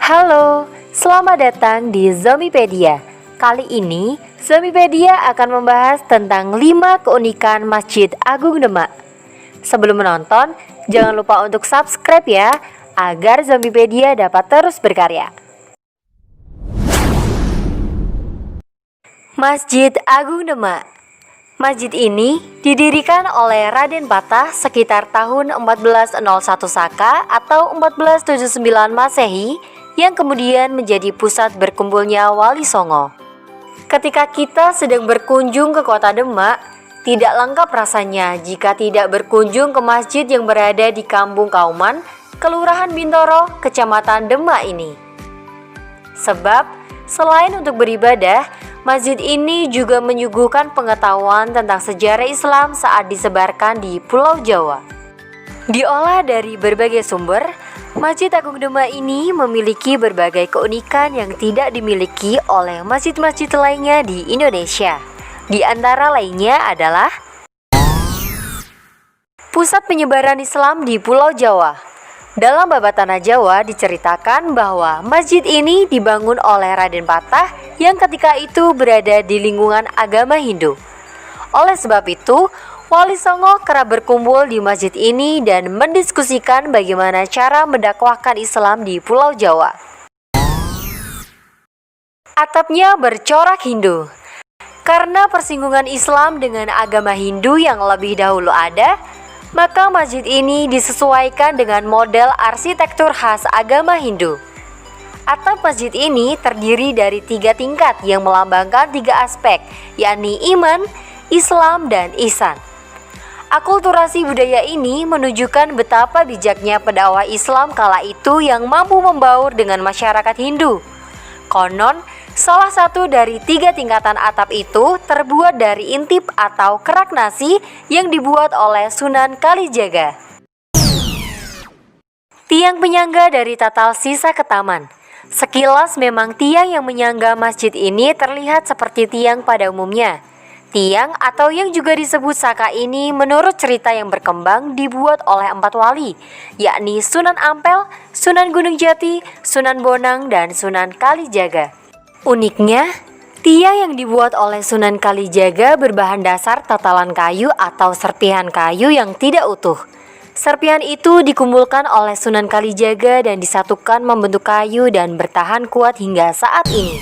Halo, selamat datang di Zombiepedia. Kali ini, Zombiepedia akan membahas tentang 5 keunikan Masjid Agung Demak. Sebelum menonton, jangan lupa untuk subscribe ya, agar Zombiepedia dapat terus berkarya. Masjid Agung Demak. Masjid ini didirikan oleh Raden Patah sekitar tahun 1401 Saka atau 1479 Masehi, yang kemudian menjadi pusat berkumpulnya Wali Songo. Ketika kita sedang berkunjung ke kota Demak, tidak lengkap rasanya jika tidak berkunjung ke masjid yang berada di Kampung Kauman, Kelurahan Bintoro, Kecamatan Demak ini. Sebab, selain untuk beribadah, masjid ini juga menyuguhkan pengetahuan tentang sejarah Islam saat disebarkan di Pulau Jawa. Diolah dari berbagai sumber, Masjid Agung Demak ini memiliki berbagai keunikan yang tidak dimiliki oleh masjid-masjid lainnya di Indonesia. Di antara lainnya adalah pusat penyebaran Islam di Pulau Jawa. Dalam Babat Tanah Jawa diceritakan bahwa masjid ini dibangun oleh Raden Patah yang ketika itu berada di lingkungan agama Hindu. Oleh sebab itu, Wali Songo kerap berkumpul di masjid ini dan mendiskusikan bagaimana cara mendakwahkan Islam di Pulau Jawa. Atapnya bercorak Hindu. Karena persinggungan Islam dengan agama Hindu yang lebih dahulu ada, maka masjid ini disesuaikan dengan model arsitektur khas agama Hindu. Atap masjid ini terdiri dari 3 tingkat yang melambangkan 3 aspek, yakni iman, Islam, dan ihsan. Akulturasi budaya ini menunjukkan betapa bijaknya pendakwah Islam kala itu yang mampu membaur dengan masyarakat Hindu. Konon, salah satu dari 3 tingkatan atap itu terbuat dari intip atau kerak nasi yang dibuat oleh Sunan Kalijaga. Tiang penyangga dari Tatal Sisa Ketaman. Sekilas memang tiang yang menyangga masjid ini terlihat seperti tiang pada umumnya. Tiang atau yang juga disebut saka ini menurut cerita yang berkembang dibuat oleh 4 wali, yakni Sunan Ampel, Sunan Gunung Jati, Sunan Bonang, dan Sunan Kalijaga. Uniknya, tiang yang dibuat oleh Sunan Kalijaga berbahan dasar tatalan kayu atau serpihan kayu yang tidak utuh. Serpihan itu dikumpulkan oleh Sunan Kalijaga dan disatukan membentuk kayu dan bertahan kuat hingga saat ini.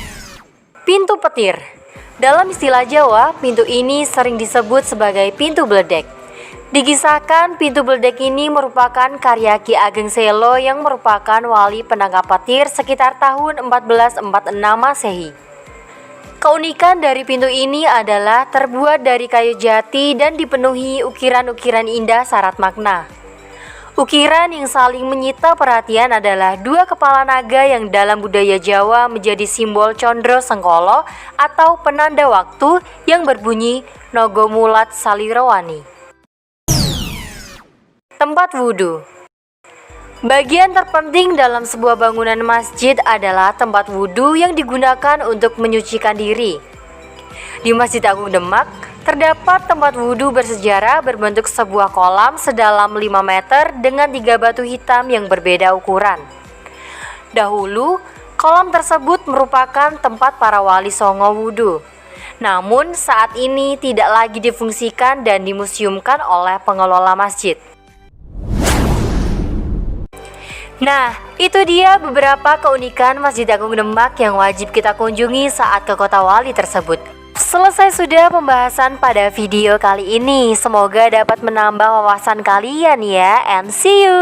Pintu petir. Dalam istilah Jawa, pintu ini sering disebut sebagai pintu beledek. Dikisahkan pintu beledek ini merupakan karya Ki Ageng Selo yang merupakan wali penangkap petir sekitar tahun 1446 Masehi. Keunikan dari pintu ini adalah terbuat dari kayu jati dan dipenuhi ukiran-ukiran indah syarat makna. Ukiran yang saling menyita perhatian adalah 2 kepala naga yang dalam budaya Jawa menjadi simbol Condro Sengkolo atau penanda waktu yang berbunyi Nogo Mulat Salirawani. Tempat wudhu. Bagian terpenting dalam sebuah bangunan masjid adalah tempat wudhu yang digunakan untuk menyucikan diri. Di Masjid Agung Demak, terdapat tempat wudhu bersejarah berbentuk sebuah kolam sedalam 5 meter dengan 3 batu hitam yang berbeda ukuran. Dahulu, kolam tersebut merupakan tempat para wali songo wudhu. Namun saat ini tidak lagi difungsikan dan dimuseumkan oleh pengelola masjid. Nah, itu dia beberapa keunikan Masjid Agung Demak yang wajib kita kunjungi saat ke Kota Wali tersebut. Selesai sudah pembahasan pada video kali ini. Semoga dapat menambah wawasan kalian ya, and see you.